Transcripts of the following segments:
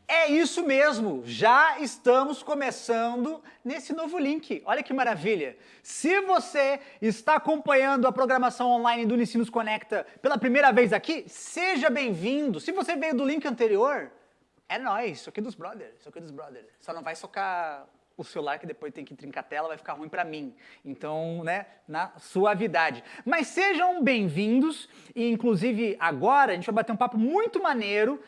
É isso mesmo, já estamos começando nesse novo link. Olha que maravilha! Se você está acompanhando a programação online do Unicinos Conecta pela primeira vez aqui, seja bem-vindo. Se você veio do link anterior, é nóis, isso aqui é dos brothers, isso aqui é dos brothers. Só não vai socar o celular que depois tem que trincar a tela, vai ficar ruim pra mim. Então, né, na suavidade. Mas sejam bem-vindos e, inclusive, agora a gente vai bater um papo muito maneiro.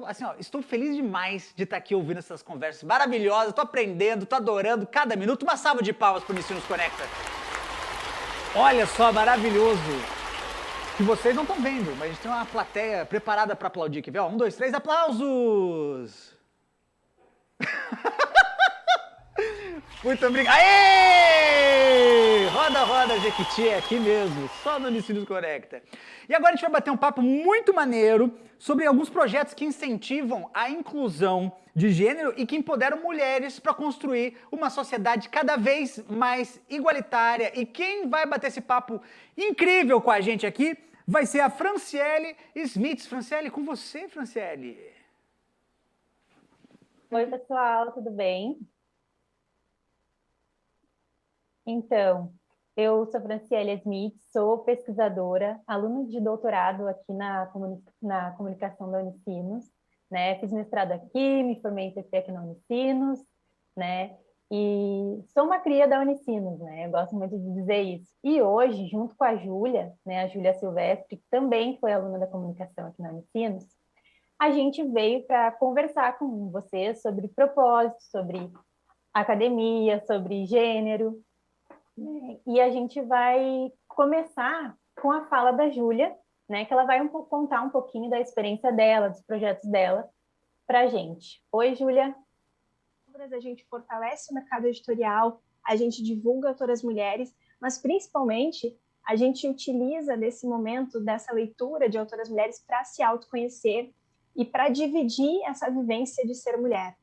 Assim, ó, estou feliz demais de estar aqui ouvindo essas conversas maravilhosas, estou aprendendo, estou adorando cada minuto. Uma salva de palmas para o Unicinos Conecta. Olha só, maravilhoso. Que vocês não estão vendo, mas a gente tem uma plateia preparada para aplaudir aqui. Ó, 1, 2, 3, aplausos! Muito obrigado. Aê! Roda, roda, Jequiti, é aqui mesmo, só no Unicinos Conecta. E agora a gente vai bater um papo muito maneiro sobre alguns projetos que incentivam a inclusão de gênero e que empoderam mulheres para construir uma sociedade cada vez mais igualitária. E quem vai bater esse papo incrível com a gente aqui vai ser a Franciele Smith. Franciele, com você, Franciele. Oi, pessoal, tudo bem? Então, eu sou Franciele Smith, sou pesquisadora, aluna de doutorado aqui na comunicação da Unicinos, né? Fiz mestrado aqui, me formei em TP aqui na Unicinos, né? E sou uma cria da Unicinos, né? Eu gosto muito de dizer isso. E hoje, junto com a Júlia, né? A Júlia Silvestre, que também foi aluna da comunicação aqui na Unicinos, a gente veio para conversar com vocês sobre propósito, sobre academia, sobre gênero. E a gente vai começar com a fala da Júlia, né, que ela vai contar um pouquinho da experiência dela, dos projetos dela, para a gente. Oi, Júlia. A gente fortalece o mercado editorial, a gente divulga autoras mulheres, mas principalmente a gente utiliza desse momento, dessa leitura de autoras mulheres para se autoconhecer e para dividir essa vivência de ser mulher.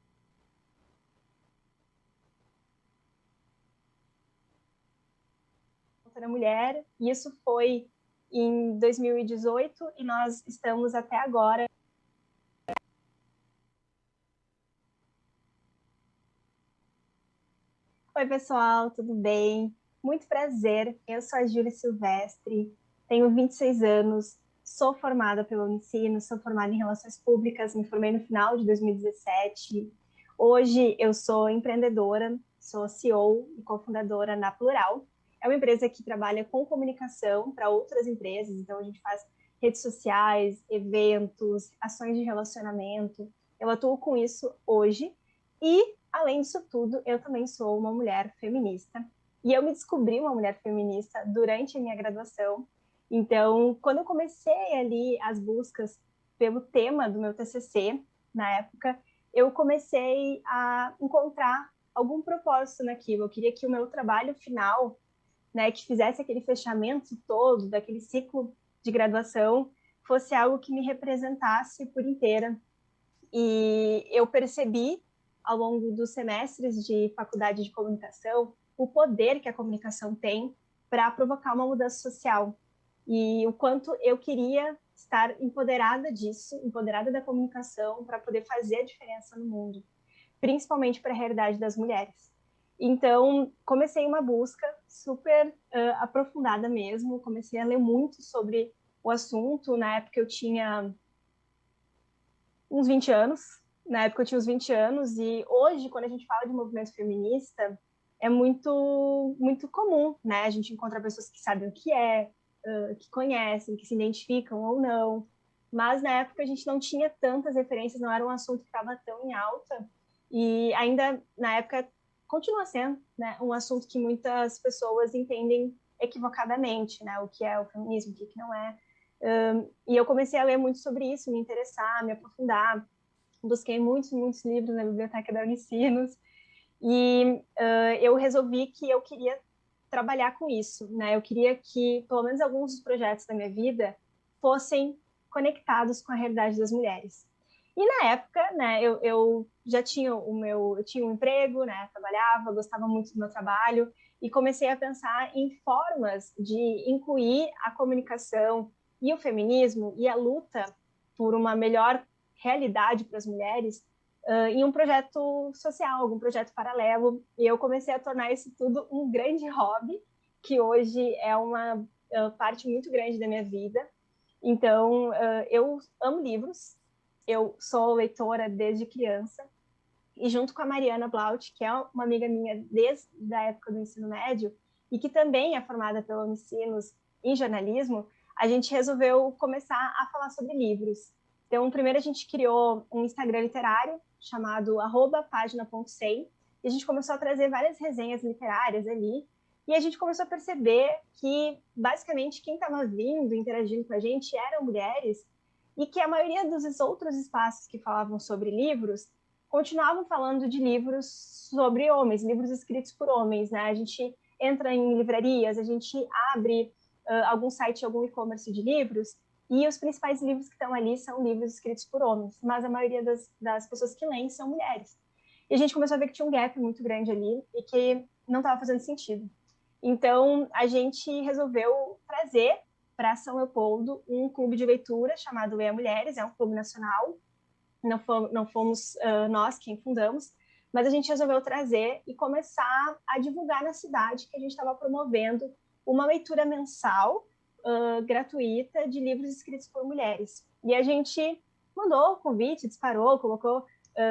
Mulher, e isso foi em 2018 e nós estamos até agora. Oi, pessoal, tudo bem? Muito prazer, eu sou a Júlia Silvestre, tenho 26 anos, sou formada pela Unicinos, sou formada em Relações Públicas, me formei no final de 2017. Hoje eu sou empreendedora, sou CEO e cofundadora na Plural. É uma empresa que trabalha com comunicação para outras empresas, então a gente faz redes sociais, eventos, ações de relacionamento. Eu atuo com isso hoje e, além disso tudo, eu também sou uma mulher feminista. E eu me descobri uma mulher feminista durante a minha graduação. Então, quando eu comecei ali as buscas pelo tema do meu TCC, na época, eu comecei a encontrar algum propósito naquilo. Eu queria que o meu trabalho final, né, que fizesse aquele fechamento todo daquele ciclo de graduação, fosse algo que me representasse por inteira. E eu percebi, ao longo dos semestres de faculdade de comunicação, o poder que a comunicação tem para provocar uma mudança social. E o quanto eu queria estar empoderada disso, empoderada da comunicação, para poder fazer a diferença no mundo, principalmente para a realidade das mulheres. Então, comecei uma busca super aprofundada mesmo, comecei a ler muito sobre o assunto. Na época eu tinha uns 20 anos, e hoje, quando a gente fala de movimento feminista, é muito comum, né? A gente encontra pessoas que sabem o que é, que conhecem, que se identificam ou não, mas na época a gente não tinha tantas referências, não era um assunto que estava tão em alta, e ainda na época continua sendo, né, um assunto que muitas pessoas entendem equivocadamente, né, o que é o feminismo, o que não é. E eu comecei a ler muito sobre isso, me interessar, me aprofundar, busquei muitos livros na biblioteca da Unicinos, e eu resolvi que eu queria trabalhar com isso, né? Eu queria que, pelo menos, alguns dos projetos da minha vida fossem conectados com a realidade das mulheres. E na época, né, eu já tinha eu tinha um emprego, né, trabalhava, gostava muito do meu trabalho e comecei a pensar em formas de incluir a comunicação e o feminismo e a luta por uma melhor realidade para as mulheres em um projeto social, algum projeto paralelo, e eu comecei a tornar isso tudo um grande hobby, que hoje é uma parte muito grande da minha vida. Então, eu amo livros, eu sou leitora desde criança, e junto com a Mariana Blaut, que é uma amiga minha desde a época do ensino médio, e que também é formada pela Unicinos em jornalismo, a gente resolveu começar a falar sobre livros. Então, primeiro a gente criou um Instagram literário, chamado @pagina.100, e a gente começou a trazer várias resenhas literárias ali, e a gente começou a perceber que, basicamente, quem estava vindo, interagindo com a gente eram mulheres, e que a maioria dos outros espaços que falavam sobre livros continuavam falando de livros sobre homens, livros escritos por homens, né? A gente entra em livrarias, a gente abre algum site, algum e-commerce de livros, e os principais livros que estão ali são livros escritos por homens, mas a maioria das pessoas que leem são mulheres. E a gente começou a ver que tinha um gap muito grande ali e que não estava fazendo sentido. Então, a gente resolveu trazer para São Leopoldo um clube de leitura chamado Leia Mulheres, é um clube nacional, não fomos nós quem fundamos, mas a gente resolveu trazer e começar a divulgar na cidade que a gente estava promovendo uma leitura mensal gratuita de livros escritos por mulheres. E a gente mandou o convite, disparou, colocou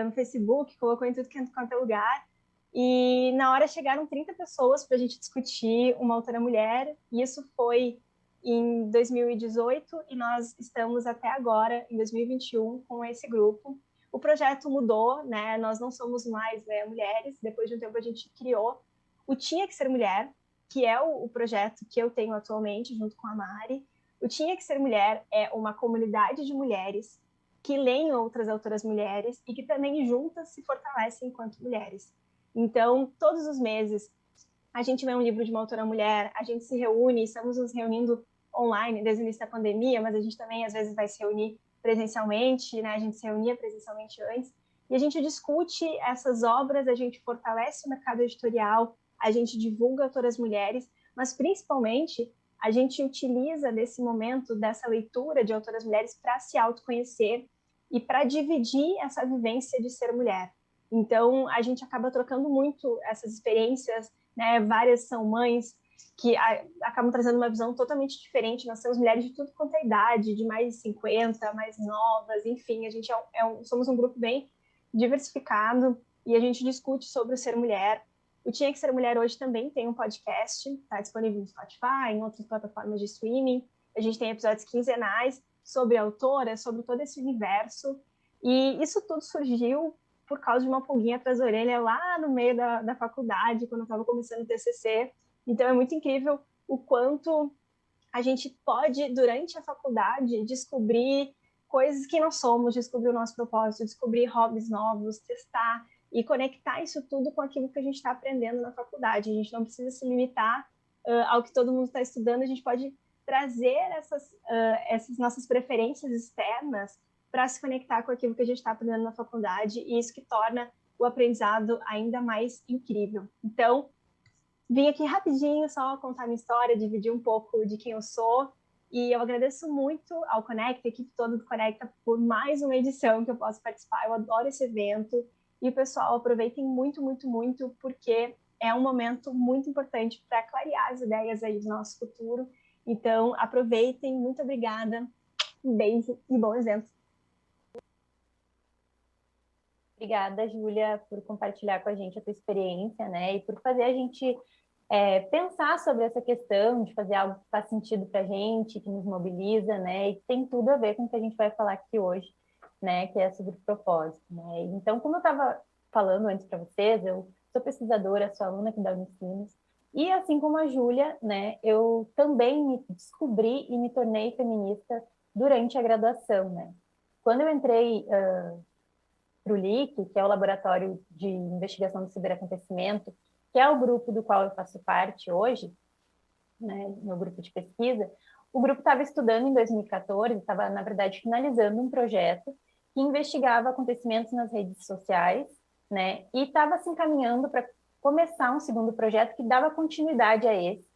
no Facebook, colocou em tudo quanto é lugar. E na hora chegaram 30 pessoas para a gente discutir uma autora mulher, e isso foi em 2018 e nós estamos até agora, em 2021, com esse grupo. O projeto mudou, né? Nós não somos mais mulheres, depois de um tempo a gente criou o Tinha Que Ser Mulher, que é o projeto que eu tenho atualmente, junto com a Mari. O Tinha Que Ser Mulher é uma comunidade de mulheres que leem outras autoras mulheres e que também juntas se fortalecem enquanto mulheres. Então, todos os meses, a gente lê um livro de uma autora mulher, a gente se reúne, estamos nos reunindo online desde o início da pandemia, mas a gente também às vezes vai se reunir presencialmente, né? A gente se reunia presencialmente antes, e a gente discute essas obras, a gente fortalece o mercado editorial, a gente divulga autoras mulheres, mas principalmente a gente utiliza desse momento, dessa leitura de autoras mulheres para se autoconhecer e para dividir essa vivência de ser mulher. Então, a gente acaba trocando muito essas experiências, né? Várias são mães que acabam trazendo uma visão totalmente diferente. Nós temos mulheres de tudo quanto é idade, de mais de 50, mais novas, enfim, a gente somos um grupo bem diversificado e a gente discute sobre o ser mulher. O Tinha Que Ser Mulher hoje também tem um podcast, está disponível no Spotify, em outras plataformas de streaming. A gente tem episódios quinzenais sobre a autora, sobre todo esse universo. E isso tudo surgiu por causa de uma pulguinha atrás da orelha lá no meio da faculdade, quando eu estava começando o TCC. Então, é muito incrível o quanto a gente pode, durante a faculdade, descobrir coisas que nós somos, descobrir o nosso propósito, descobrir hobbies novos, testar e conectar isso tudo com aquilo que a gente está aprendendo na faculdade. A gente não precisa se limitar ao que todo mundo está estudando, a gente pode trazer essas nossas preferências externas para se conectar com aquilo que a gente está aprendendo na faculdade, e isso que torna o aprendizado ainda mais incrível. Então, vim aqui rapidinho só contar minha história, dividir um pouco de quem eu sou, e eu agradeço muito ao Conecta, a equipe toda do Conecta, por mais uma edição que eu posso participar. Eu adoro esse evento, e pessoal, aproveitem muito, muito, muito, porque é um momento muito importante para clarear as ideias aí do nosso futuro. Então, aproveitem. Muito obrigada. Um beijo e bom exemplo. Obrigada, Júlia, por compartilhar com a gente a tua experiência, né? E por fazer a gente pensar sobre essa questão de fazer algo que faz sentido para a gente, que nos mobiliza, né? E que tem tudo a ver com o que a gente vai falar aqui hoje, né? Que é sobre propósito, né? Então, como eu estava falando antes para vocês, eu sou pesquisadora, sou aluna aqui da Unicinos, e assim como a Júlia, né? Eu também me descobri e me tornei feminista durante a graduação, né? Quando eu entrei para o LIC, que é o Laboratório de Investigação do Ciberacontecimento, que é o grupo do qual eu faço parte hoje, né, meu grupo de pesquisa, o grupo estava estudando em 2014, estava, na verdade, finalizando um projeto que investigava acontecimentos nas redes sociais, né, e estava se encaminhando para começar um segundo projeto que dava continuidade a esse,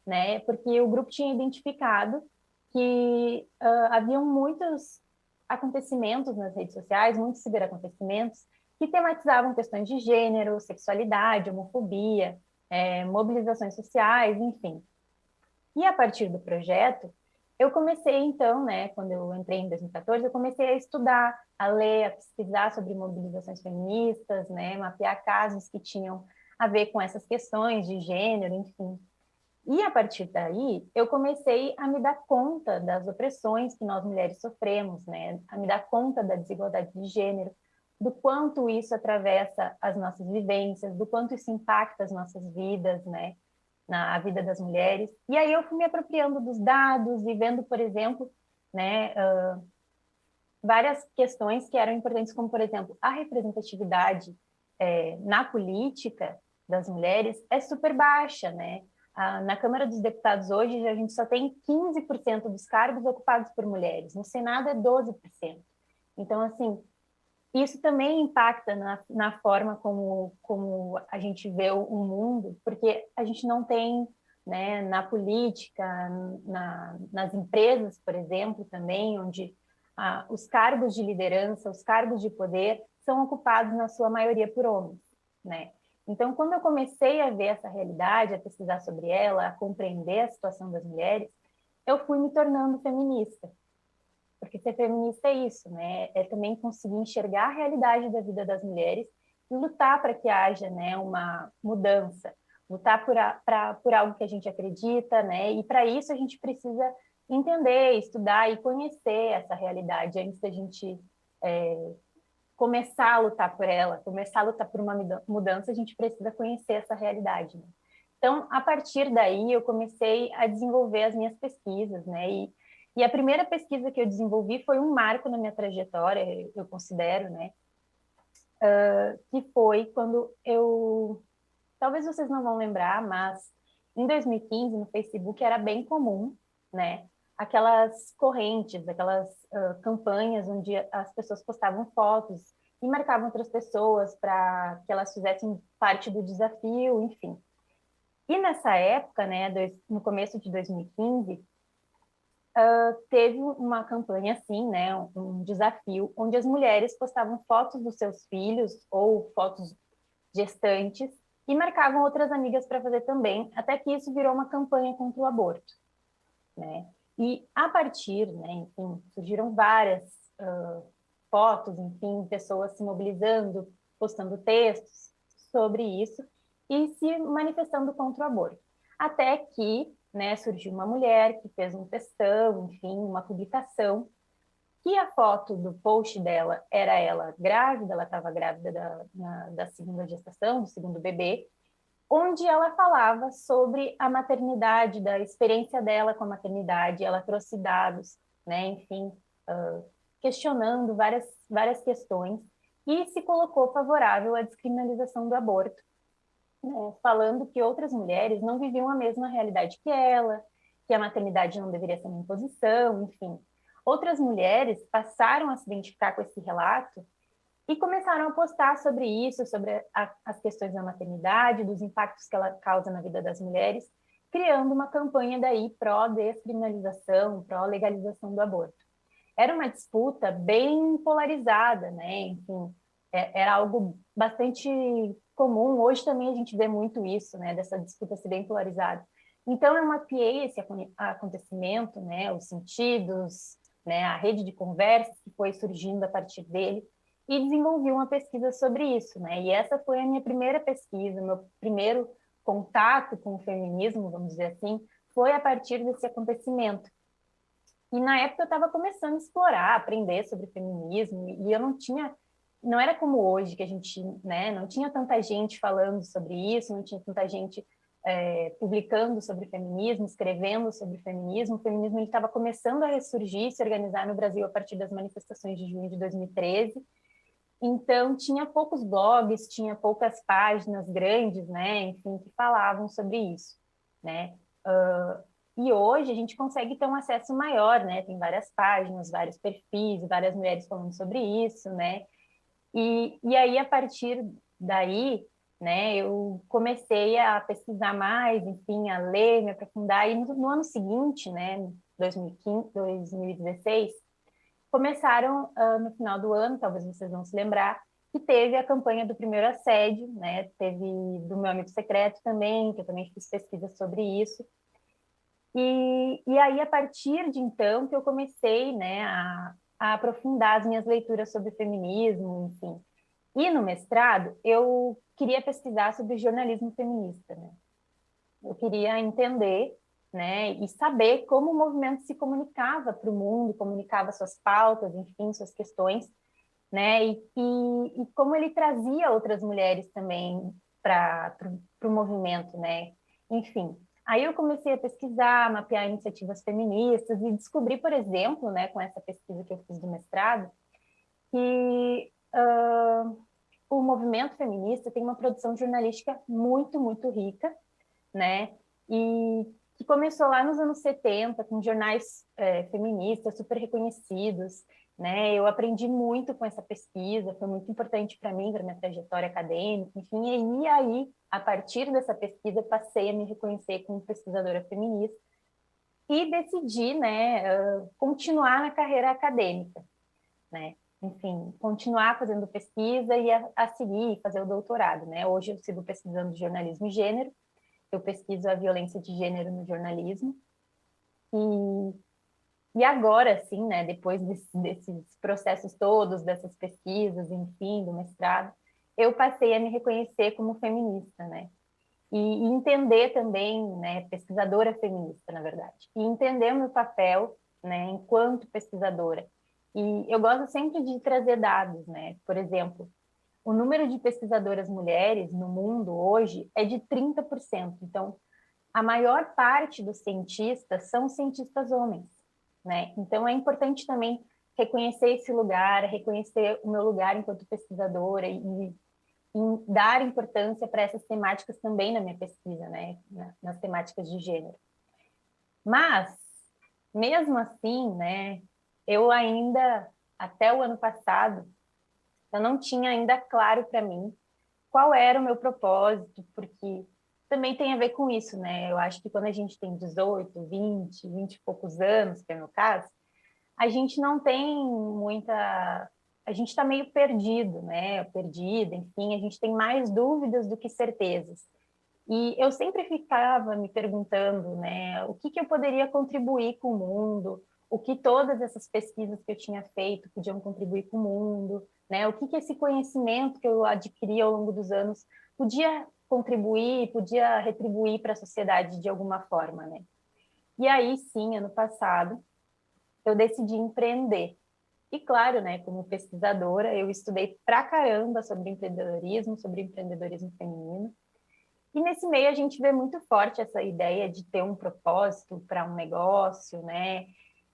né, porque o grupo tinha identificado que haviam muitos acontecimentos nas redes sociais, muitos ciberacontecimentos, que tematizavam questões de gênero, sexualidade, homofobia, mobilizações sociais, enfim. E a partir do projeto, eu comecei então, né, quando eu entrei em 2014, eu comecei a estudar, a ler, a pesquisar sobre mobilizações feministas, né, mapear casos que tinham a ver com essas questões de gênero, enfim. E a partir daí, eu comecei a me dar conta das opressões que nós mulheres sofremos, né? A me dar conta da desigualdade de gênero, do quanto isso atravessa as nossas vivências, do quanto isso impacta as nossas vidas, né? Na vida das mulheres. E aí eu fui me apropriando dos dados e vendo, por exemplo, né, várias questões que eram importantes, como, por exemplo, a representatividade na política das mulheres é super baixa, né? Na Câmara dos Deputados hoje, a gente só tem 15% dos cargos ocupados por mulheres. No Senado é 12%. Então, assim, isso também impacta na forma como a gente vê o mundo, porque a gente não tem, né, na política, nas empresas, por exemplo, também, onde os cargos de liderança, os cargos de poder são ocupados, na sua maioria, por homens, né? Então, quando eu comecei a ver essa realidade, a pesquisar sobre ela, a compreender a situação das mulheres, eu fui me tornando feminista. Porque ser feminista é isso, né? É também conseguir enxergar a realidade da vida das mulheres e lutar para que haja, né, uma mudança, lutar por algo que a gente acredita, né? E para isso a gente precisa entender, estudar e conhecer essa realidade antes da gente começar a lutar por ela, começar a lutar por uma mudança, a gente precisa conhecer essa realidade, né? Então, a partir daí, eu comecei a desenvolver as minhas pesquisas, né? E a primeira pesquisa que eu desenvolvi foi um marco na minha trajetória, eu considero, né? Que foi quando eu... Talvez vocês não vão lembrar, mas em 2015, no Facebook, era bem comum, né? Aquelas correntes, aquelas campanhas onde as pessoas postavam fotos e marcavam outras pessoas para que elas fizessem parte do desafio, enfim. E nessa época, né, no começo de 2015, teve uma campanha assim, né, um desafio, onde as mulheres postavam fotos dos seus filhos ou fotos gestantes e marcavam outras amigas para fazer também, até que isso virou uma campanha contra o aborto, né? E a partir, né, enfim, surgiram várias fotos, enfim, pessoas se mobilizando, postando textos sobre isso e se manifestando contra o aborto. Até que, né, surgiu uma mulher que fez um textão, enfim, uma publicação, que a foto do post dela era ela grávida, ela estava grávida da segunda gestação, do segundo bebê, onde ela falava sobre a maternidade, da experiência dela com a maternidade, ela trouxe dados, né, enfim, questionando várias questões, e se colocou favorável à descriminalização do aborto, né, falando que outras mulheres não viviam a mesma realidade que ela, que a maternidade não deveria ser uma imposição, enfim. Outras mulheres passaram a se identificar com esse relato e começaram a postar sobre isso, sobre as questões da maternidade, dos impactos que ela causa na vida das mulheres, criando uma campanha daí pró-descriminalização, pró-legalização do aborto. Era uma disputa bem polarizada, né? Enfim, era algo bastante comum. Hoje também a gente vê muito isso, né, dessa disputa ser bem polarizada. Então, eu mapeei esse acontecimento, né, os sentidos, né, a rede de conversas que foi surgindo a partir dele, e desenvolvi uma pesquisa sobre isso, né? E essa foi a minha primeira pesquisa, meu primeiro contato com o feminismo, vamos dizer assim, foi a partir desse acontecimento. E na época eu estava começando a explorar, aprender sobre feminismo, e eu não era como hoje, que a gente, né, não tinha tanta gente falando sobre isso, não tinha tanta gente publicando sobre feminismo, escrevendo sobre feminismo. O feminismo estava começando a ressurgir, se organizar no Brasil a partir das manifestações de junho de 2013. Então, tinha poucos blogs, tinha poucas páginas grandes, né, enfim, que falavam sobre isso, né? E hoje a gente consegue ter um acesso maior, né? Tem várias páginas, vários perfis, várias mulheres falando sobre isso, né? E aí, a partir daí, né, eu comecei a pesquisar mais, enfim, a ler, me aprofundar. E no ano seguinte, né, 2015, 2016, começaram, no final do ano, talvez vocês vão se lembrar, que teve a campanha do primeiro assédio, né? Teve do meu amigo secreto também, que eu também fiz pesquisa sobre isso. E aí, a partir de então, que eu comecei, né, a aprofundar as minhas leituras sobre feminismo, enfim. E no mestrado, eu queria pesquisar sobre jornalismo feminista, né? Eu queria entender, né, e saber como o movimento se comunicava para o mundo, comunicava suas pautas, enfim, suas questões, né, e como ele trazia outras mulheres também para o movimento, né, enfim. Aí eu comecei a pesquisar, mapear iniciativas feministas e descobri, por exemplo, né, com essa pesquisa que eu fiz do mestrado, que o movimento feminista tem uma produção jornalística muito, muito rica, né? E que começou lá nos anos 70, com jornais feministas super reconhecidos, né? Eu aprendi muito com essa pesquisa, foi muito importante para mim, para minha trajetória acadêmica, enfim. E aí, a partir dessa pesquisa, passei a me reconhecer como pesquisadora feminista e decidi, né, continuar na carreira acadêmica, né? Enfim, continuar fazendo pesquisa e a seguir, fazer o doutorado, né? Hoje eu sigo pesquisando jornalismo e gênero, eu pesquiso a violência de gênero no jornalismo. E agora, sim, né, depois desses processos todos, dessas pesquisas, enfim, do mestrado, eu passei a me reconhecer como feminista, né? E entender também, né, pesquisadora feminista, na verdade, e entender o meu papel, né, enquanto pesquisadora. E eu gosto sempre de trazer dados, né? Por exemplo, o número de pesquisadoras mulheres no mundo hoje é de 30%. Então, a maior parte dos cientistas são cientistas homens, né? Então, é importante também reconhecer esse lugar, reconhecer o meu lugar enquanto pesquisadora e dar importância para essas temáticas também na minha pesquisa, né? Nas temáticas de gênero. Mas, mesmo assim, né, eu ainda, até o ano passado, eu não tinha ainda claro para mim qual era o meu propósito, porque também tem a ver com isso, né? Eu acho que quando a gente tem 18, 20 e poucos anos, que é o meu caso, a gente não tem muita... A gente está meio perdido, né? Perdida, enfim, a gente tem mais dúvidas do que certezas. E eu sempre ficava me perguntando, né, o que eu poderia contribuir com o mundo, o que todas essas pesquisas que eu tinha feito podiam contribuir com o mundo, né, o que esse conhecimento que eu adquiri ao longo dos anos podia contribuir, podia retribuir para a sociedade de alguma forma, né. E aí, sim, ano passado, eu decidi empreender. E claro, né, como pesquisadora, eu estudei pra caramba sobre empreendedorismo feminino. E nesse meio a gente vê muito forte essa ideia de ter um propósito para um negócio, né?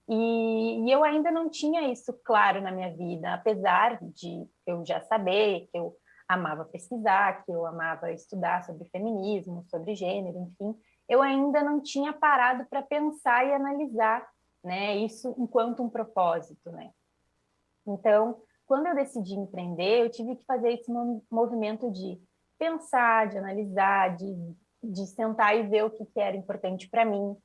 E eu ainda não tinha isso claro na minha vida, apesar de eu já saber que eu amava pesquisar, que eu amava estudar sobre feminismo, sobre gênero, enfim, eu ainda não tinha parado para pensar e analisar, né, isso enquanto um propósito, né? Então, quando eu decidi empreender, eu tive que fazer esse movimento de pensar, de analisar, de sentar e ver o que era importante para mim,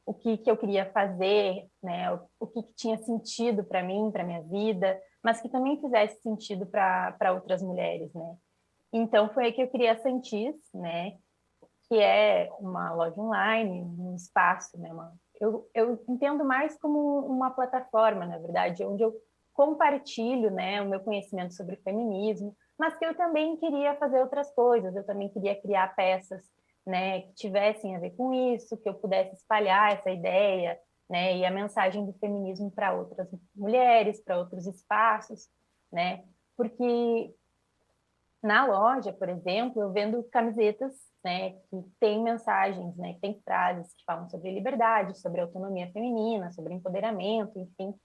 o que eu queria fazer, né? O que tinha sentido para mim, para minha vida, mas que também fizesse sentido para outras mulheres, né? Então, foi aí que eu criei a Santis, né? Que é uma loja online, um espaço, né? Eu entendo mais como uma plataforma, na verdade, onde eu compartilho, né, o meu conhecimento sobre feminismo, mas que eu também queria fazer outras coisas, eu também queria criar peças, né, que tivessem a ver com isso, que eu pudesse espalhar essa ideia, né, e a mensagem do feminismo para outras mulheres, para outros espaços, né, porque na loja, por exemplo, eu vendo camisetas, né, que têm mensagens, né, que têm frases que falam sobre liberdade, sobre autonomia feminina, sobre empoderamento, enfim,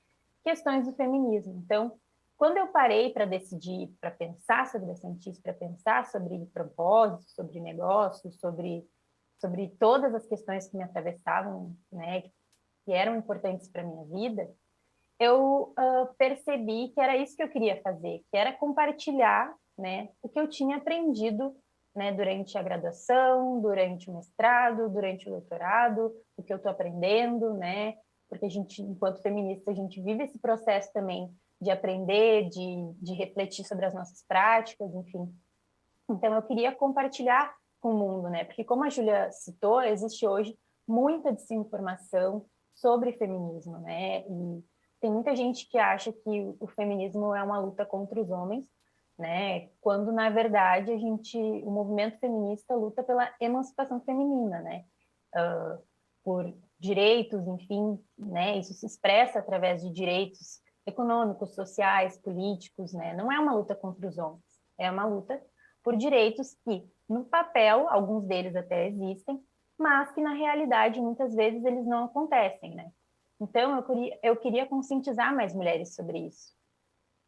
questões do feminismo. Então, quando eu parei para decidir, para pensar sobre a Santis, para pensar sobre propósito, sobre negócios, sobre todas as questões que me atravessavam, né, que eram importantes para minha vida, eu percebi que era isso que eu queria fazer, que era compartilhar, né, o que eu tinha aprendido, né, durante a graduação, durante o mestrado, durante o doutorado, o que eu estou aprendendo, né, porque a gente, enquanto feminista, a gente vive esse processo também de aprender, de refletir sobre as nossas práticas, enfim. Então, eu queria compartilhar com o mundo, né, porque como a Júlia citou, existe hoje muita desinformação sobre feminismo, né, e tem muita gente que acha que o feminismo é uma luta contra os homens, né? Quando na verdade o movimento feminista luta pela emancipação feminina, né? Por direitos, enfim, né? Isso se expressa através de direitos econômicos, sociais, políticos, né? Não é uma luta contra os homens, é uma luta por direitos que, no papel, alguns deles até existem, mas que na realidade muitas vezes eles não acontecem, né? Então, eu queria conscientizar mais mulheres sobre isso,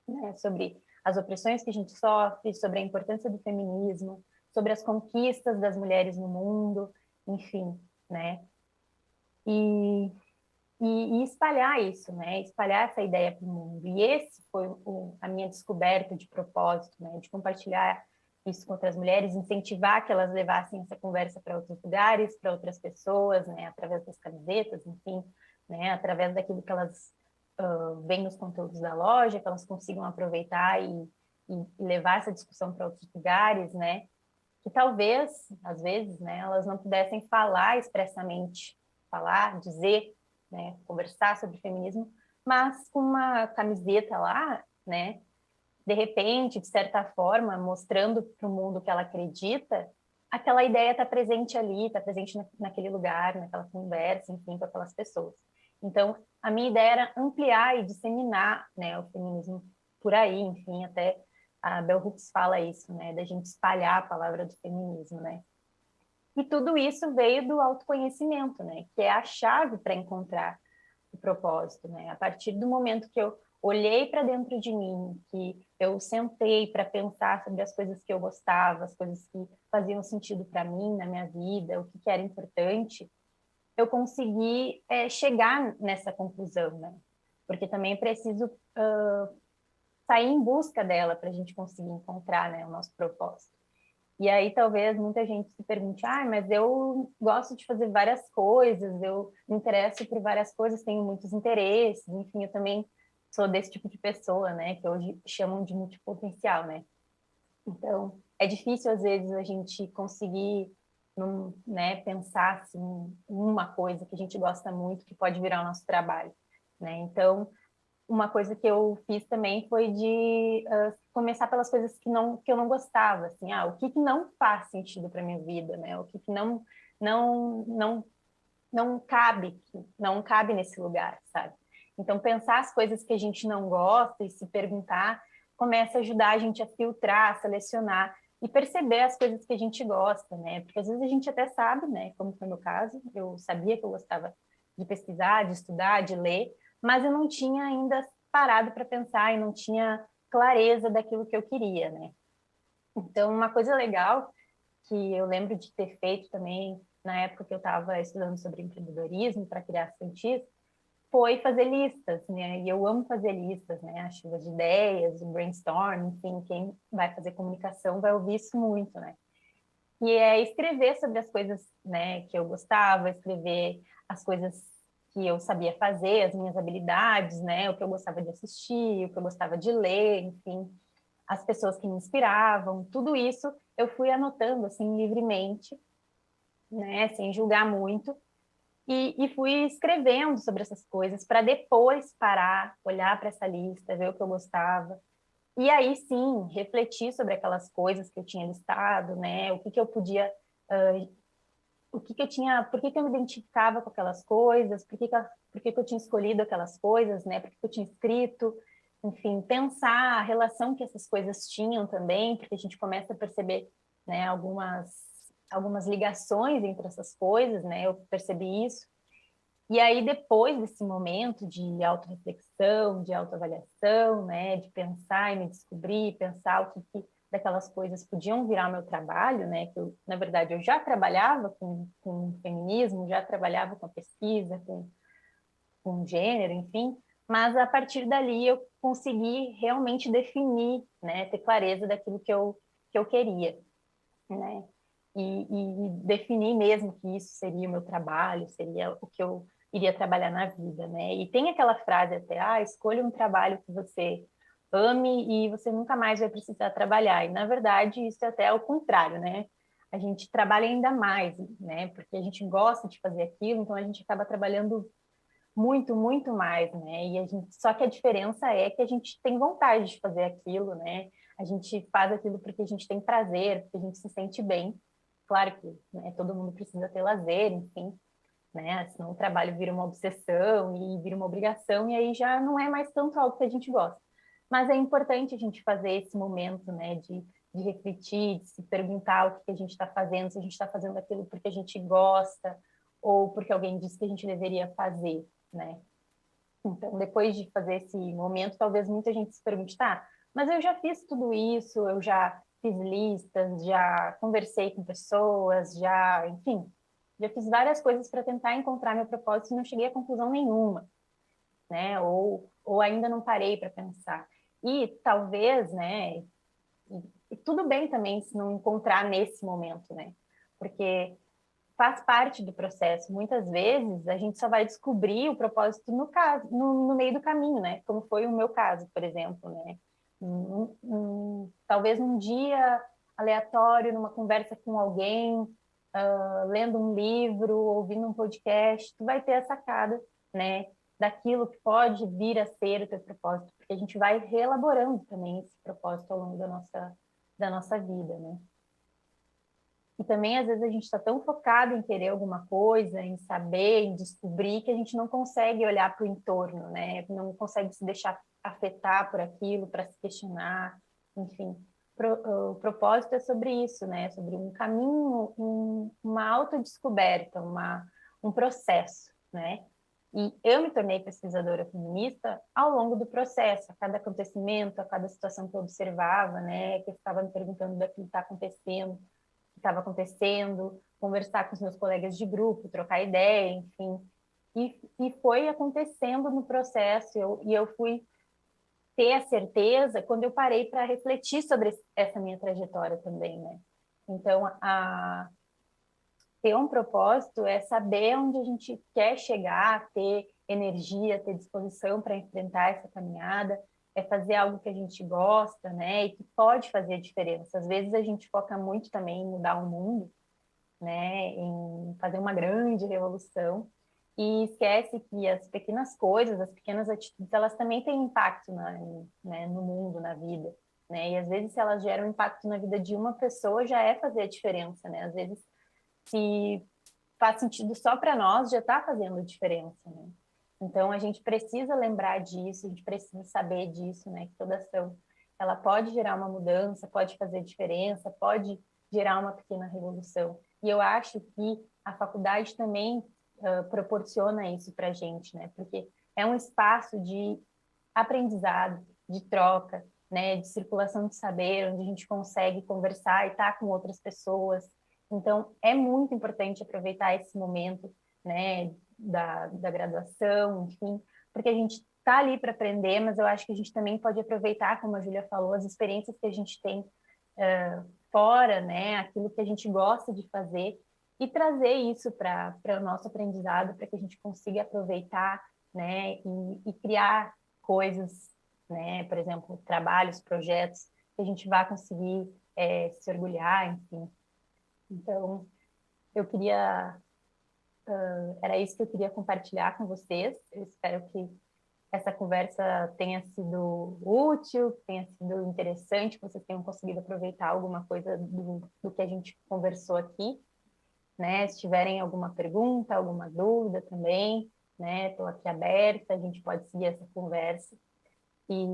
né? Sobre as opressões que a gente sofre, sobre a importância do feminismo, sobre as conquistas das mulheres no mundo, enfim, né? E, e espalhar isso, né? Espalhar essa ideia para o mundo. E esse foi a minha descoberta de propósito, né? De compartilhar isso com outras mulheres, incentivar que elas levassem essa conversa para outros lugares, para outras pessoas, né? Através das camisetas, enfim, né? Através daquilo que elas veem nos conteúdos da loja, que elas consigam aproveitar e levar essa discussão para outros lugares, né? Que talvez, às vezes, né, elas não pudessem falar expressamente, falar, dizer, né, conversar sobre feminismo, mas com uma camiseta lá, né, de repente, de certa forma, mostrando para o mundo que ela acredita, aquela ideia está presente ali, está presente naquele lugar, naquela conversa, enfim, com aquelas pessoas. Então, a minha ideia era ampliar e disseminar, né, o feminismo por aí, enfim, até a Bell Hooks fala isso, né, da gente espalhar a palavra do feminismo, né. E tudo isso veio do autoconhecimento, né, que é a chave para encontrar o propósito, né? A partir do momento que eu olhei para dentro de mim, que eu sentei para pensar sobre as coisas que eu gostava, as coisas que faziam sentido para mim na minha vida, o que era importante, eu consegui chegar nessa conclusão, né? Porque também é preciso sair em busca dela para a gente conseguir encontrar, né, o nosso propósito. E aí talvez muita gente se pergunte, mas eu gosto de fazer várias coisas, eu me interesso por várias coisas, tenho muitos interesses, enfim, eu também sou desse tipo de pessoa, né, que hoje chamam de multipotencial, né. Então, é difícil às vezes a gente conseguir né, pensar assim, uma coisa que a gente gosta muito, que pode virar o nosso trabalho, né. Então, uma coisa que eu fiz também foi de começar pelas coisas que eu não gostava, assim, o que não faz sentido para minha vida, né? O que não, não, não cabe nesse lugar, sabe? Então, pensar as coisas que a gente não gosta e se perguntar começa a ajudar a gente a filtrar, a selecionar e perceber as coisas que a gente gosta, né? Porque às vezes a gente até sabe, né? Como foi o meu caso, eu sabia que eu gostava de pesquisar, de estudar, de ler, mas eu não tinha ainda parado para pensar e não tinha clareza daquilo que eu queria, né? Então, uma coisa legal que eu lembro de ter feito também na época que eu estava estudando sobre empreendedorismo para criar cientistas, foi fazer listas, né? E eu amo fazer listas, né? A chuva de ideias, o brainstorm, enfim, quem vai fazer comunicação vai ouvir isso muito, né? E é escrever sobre as coisas, né, que eu gostava, escrever as coisas que eu sabia fazer, as minhas habilidades, né, o que eu gostava de assistir, o que eu gostava de ler, enfim. as pessoas que me inspiravam, tudo isso eu fui anotando assim livremente, né, sem julgar muito, e fui escrevendo sobre essas coisas para depois parar, olhar para essa lista, ver o que eu gostava. E aí sim, refletir sobre aquelas coisas que eu tinha listado, né? O que que eu podia, o que que eu tinha, por que que eu me identificava com aquelas coisas, por que que eu tinha escolhido aquelas coisas, né? Por que que eu tinha escrito, enfim, pensar a relação que essas coisas tinham também, porque a gente começa a perceber, né, algumas ligações entre essas coisas, né? Eu percebi isso. E aí, depois desse momento de autorreflexão, de autoavaliação, né, de pensar e me descobrir, pensar o que daquelas coisas podiam virar meu trabalho, né, que eu, na verdade, eu já trabalhava com feminismo, já trabalhava com a pesquisa, com gênero, enfim, mas a partir dali eu consegui realmente definir, né, ter clareza daquilo que eu queria, né, e definir mesmo que isso seria o meu trabalho, seria o que eu iria trabalhar na vida, né? E tem aquela frase até, escolha um trabalho que você ame e você nunca mais vai precisar trabalhar. E, na verdade, isso é até o contrário, né? A gente trabalha ainda mais, né? Porque a gente gosta de fazer aquilo, então a gente acaba trabalhando muito, muito mais, né? E a gente, só que a diferença é que a gente tem vontade de fazer aquilo, né? A gente faz aquilo porque a gente tem prazer, porque a gente se sente bem. Claro que, né, todo mundo precisa ter lazer, enfim, né? Senão o trabalho vira uma obsessão e vira uma obrigação e aí já não é mais tanto algo que a gente gosta. Mas é importante a gente fazer esse momento, né, de refletir, de se perguntar o que a gente está fazendo, se a gente está fazendo aquilo porque a gente gosta ou porque alguém disse que a gente deveria fazer, né? Então, depois de fazer esse momento, talvez muita gente se pergunte, tá, mas eu já fiz tudo isso, eu já fiz listas, já conversei com pessoas, já, enfim, já fiz várias coisas para tentar encontrar meu propósito e não cheguei a conclusão nenhuma, né? Ou ainda não parei para pensar. E talvez, né, e tudo bem também se não encontrar nesse momento, né? Porque faz parte do processo. Muitas vezes a gente só vai descobrir o propósito no meio do caminho, né? Como foi o meu caso, por exemplo, né? Talvez um dia aleatório, numa conversa com alguém, lendo um livro, ouvindo um podcast, tu vai ter a sacada, né? Daquilo que pode vir a ser o teu propósito, porque a gente vai reelaborando também esse propósito ao longo da nossa vida, né? E também, às vezes, a gente está tão focado em querer alguma coisa, em saber, em descobrir, que a gente não consegue olhar para o entorno, né? Não consegue se deixar afetar por aquilo, para se questionar, enfim. O propósito é sobre isso, né? Sobre um caminho, uma autodescoberta, um processo, né? E eu me tornei pesquisadora feminista ao longo do processo, a cada acontecimento, a cada situação que eu observava, né? Que eu estava me perguntando daquilo que está acontecendo, que estava acontecendo, conversar com os meus colegas de grupo, trocar ideia, enfim. E foi acontecendo no processo, e eu fui ter a certeza quando eu parei para refletir sobre essa minha trajetória também, né? Então, ter um propósito é saber onde a gente quer chegar, ter energia, ter disposição para enfrentar essa caminhada, é fazer algo que a gente gosta, né? E que pode fazer a diferença. Às vezes a gente foca muito também em mudar o mundo, né? Em fazer uma grande revolução e esquece que as pequenas coisas, as pequenas atitudes, elas também têm impacto né, no mundo, na vida, né? E às vezes se elas geram impacto na vida de uma pessoa, já é fazer a diferença, né? Às vezes se faz sentido só para nós, já está fazendo diferença, né? Então, a gente precisa lembrar disso, a gente precisa saber disso, né? Que toda ação, ela pode gerar uma mudança, pode fazer diferença, pode gerar uma pequena revolução. E eu acho que a faculdade também proporciona isso para a gente, né? Porque é um espaço de aprendizado, de troca, né? De circulação de saber, onde a gente consegue conversar e estar com outras pessoas. Então, é muito importante aproveitar esse momento, né, da graduação, enfim, porque a gente está ali para aprender, mas eu acho que a gente também pode aproveitar, como a Júlia falou, as experiências que a gente tem fora, né, aquilo que a gente gosta de fazer e trazer isso para o nosso aprendizado, para que a gente consiga aproveitar, né, e criar coisas, né, por exemplo, trabalhos, projetos que que a gente vai conseguir se orgulhar, enfim. Então, eu queria... era isso que eu queria compartilhar com vocês. Eu espero que essa conversa tenha sido útil, tenha sido interessante, que vocês tenham conseguido aproveitar alguma coisa do que a gente conversou aqui, né? Se tiverem alguma pergunta, alguma dúvida também, né? Estou aqui aberta, a gente pode seguir essa conversa e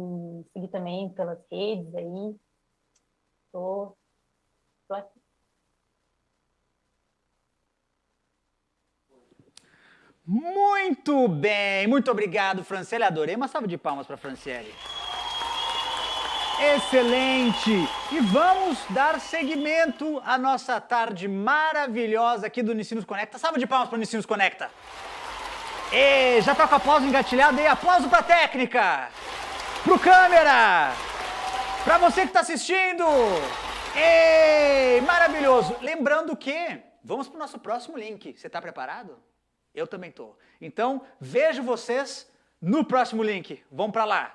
seguir também pelas redes aí. Estou aqui. Muito bem, muito obrigado, Franciele. Adorei. Uma salva de palmas para Franciele. Excelente! E vamos dar seguimento à nossa tarde maravilhosa aqui do Unicinos Conecta. Salva de palmas para o Unicinos Conecta. E já tá com a pausa engatilhada e aplauso para a técnica, pro câmera, para você que está assistindo. E maravilhoso! Lembrando que vamos para o nosso próximo link. Você está preparado? Eu também tô. Então, vejo vocês no próximo link. Vamos para lá.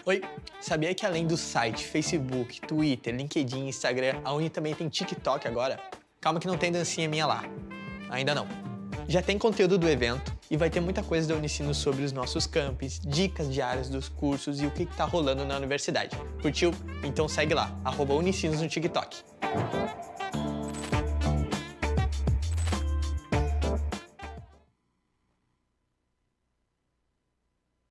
Oi, sabia que além do site, Facebook, Twitter, LinkedIn, Instagram, a Uni também tem TikTok agora? Calma que não tem dancinha minha lá. Ainda não. Já tem conteúdo do evento e vai ter muita coisa da Unicinos sobre os nossos campos, dicas diárias dos cursos e o que tá rolando na universidade. Curtiu? Então segue lá, @Unicinos no TikTok.